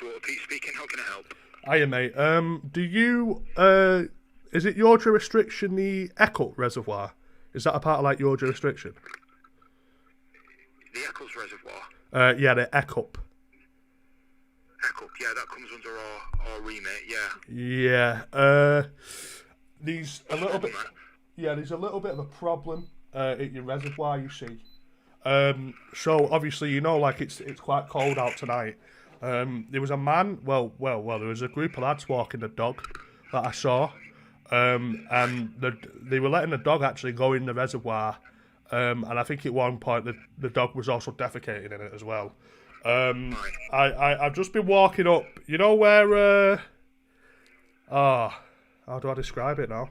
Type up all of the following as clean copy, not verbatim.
wastewater. Pete speaking. How can I help? Hiya, mate. Do you, is it your jurisdiction, the Eccles Reservoir? Is that a part of, like, your jurisdiction? The Eccles Reservoir? Yeah, the Eccles. Eccles, yeah, that comes under our remit, yeah. Yeah, there's a little bit... Yeah, there's a little bit of a problem at your reservoir, you see. So, obviously, you know, like, it's quite cold out tonight. There was a man, well, there was a group of lads walking the dog that I saw. And they were letting the dog actually go in the reservoir. And I think at one point the dog was also defecating in it as well. I've just been walking up, you know where, how do I describe it now?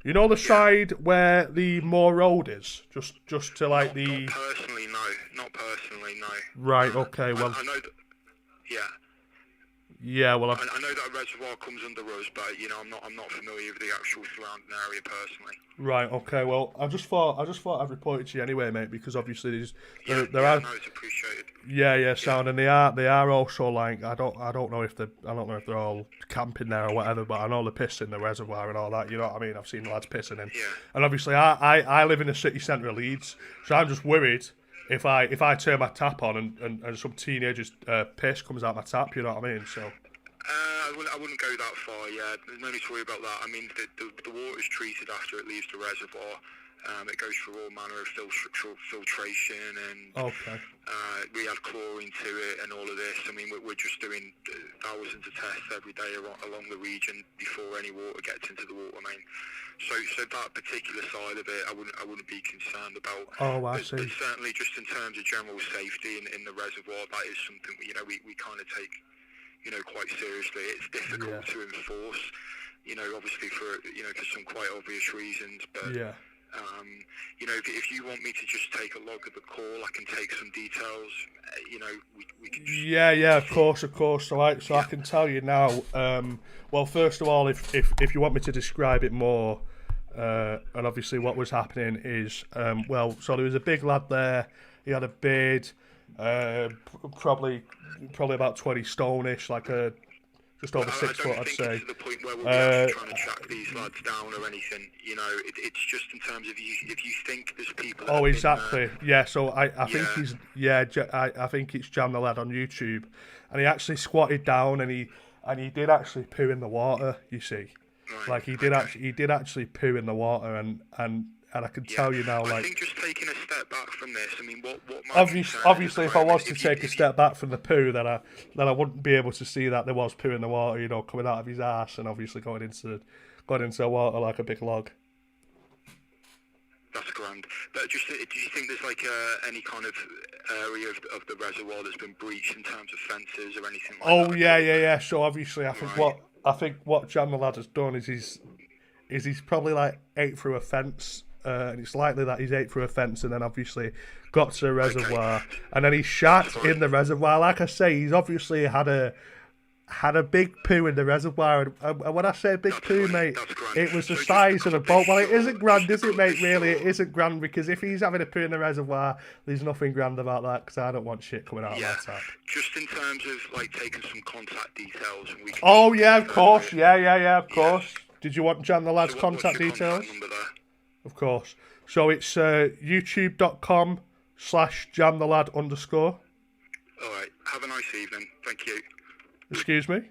You know the side where the Moor Road is? Just to like the... Not personally, no. Not personally, no. Right, okay, well... I know that, yeah. Yeah, well, I know that reservoir comes under us, but you know, I'm not familiar with the actual surrounding area personally. Right. Okay. Well, I just thought I'd report it to you anyway, mate, because obviously there are. No, it's appreciated. Yeah, sound, and they are also like I don't know if they're all camping there or whatever, but I know they're pissing in the reservoir and all that. You know what I mean? I've seen lads pissing in. Yeah. And obviously, I live in the city centre of Leeds, so I'm just worried if I turn my tap on and some teenager's piss comes out my tap. You know what I mean? So. I wouldn't go that far, yeah. There's no need to worry about that. I mean, the water is treated after it leaves the reservoir. It goes through all manner of filtration and we add chlorine to it and all of this. I mean, we're just doing thousands of tests every day along the region before any water gets into the water main. So that particular side of it, I wouldn't be concerned about. Oh, I see. But certainly, just in terms of general safety in the reservoir, that is something we kind of take quite seriously. It's difficult to enforce, obviously for some quite obvious reasons, but if you want me to just take a log of the call, I can take some details, we can just... Yeah, of course. So I can tell you now, well, first of all, if you want me to describe it more, and obviously what was happening is, so there was a big lad there, he had a beard, probably about 20 stone-ish, like just over 6 foot, I'd say. To the point where we'll be trying to track these lads down or anything. It's just in terms of if you think there's people. Oh, exactly. Yeah. So I think he's I think it's Jam the Lad on YouTube, and he actually squatted down and he did actually poo in the water. You see, like he did actually poo in the water, and I can tell you now, like... I think just taking a step back from this, I mean, what obviously, if I was to take a step back from the poo, then I wouldn't be able to see that there was poo in the water, coming out of his ass and obviously going into the water like a big log. That's grand. But do you think there's like any kind of area of the reservoir that's been breached in terms of fences or anything like that? Oh, yeah. So obviously, I think what Jan the Lad has done is he's probably like ate through a fence. And it's likely that he's ate through a fence and then obviously got to the reservoir and then he shat in the reservoir. Like I say, he's obviously had a big poo in the reservoir, and when I say big poo, mate, it was the size of a boat. Well, it isn't grand, is it, mate? Really, it isn't grand, because if he's having a poo in the reservoir, there's nothing grand about that, because I don't want shit coming out of my tap. Just in terms of like taking some contact details, and we can... Oh yeah, of course, yeah, of course. Did you want Jan the Lad's contact details? Contact number there? Of course. So it's youtube.com/jamthelad_. Alright, have a nice evening. Thank you. Excuse me?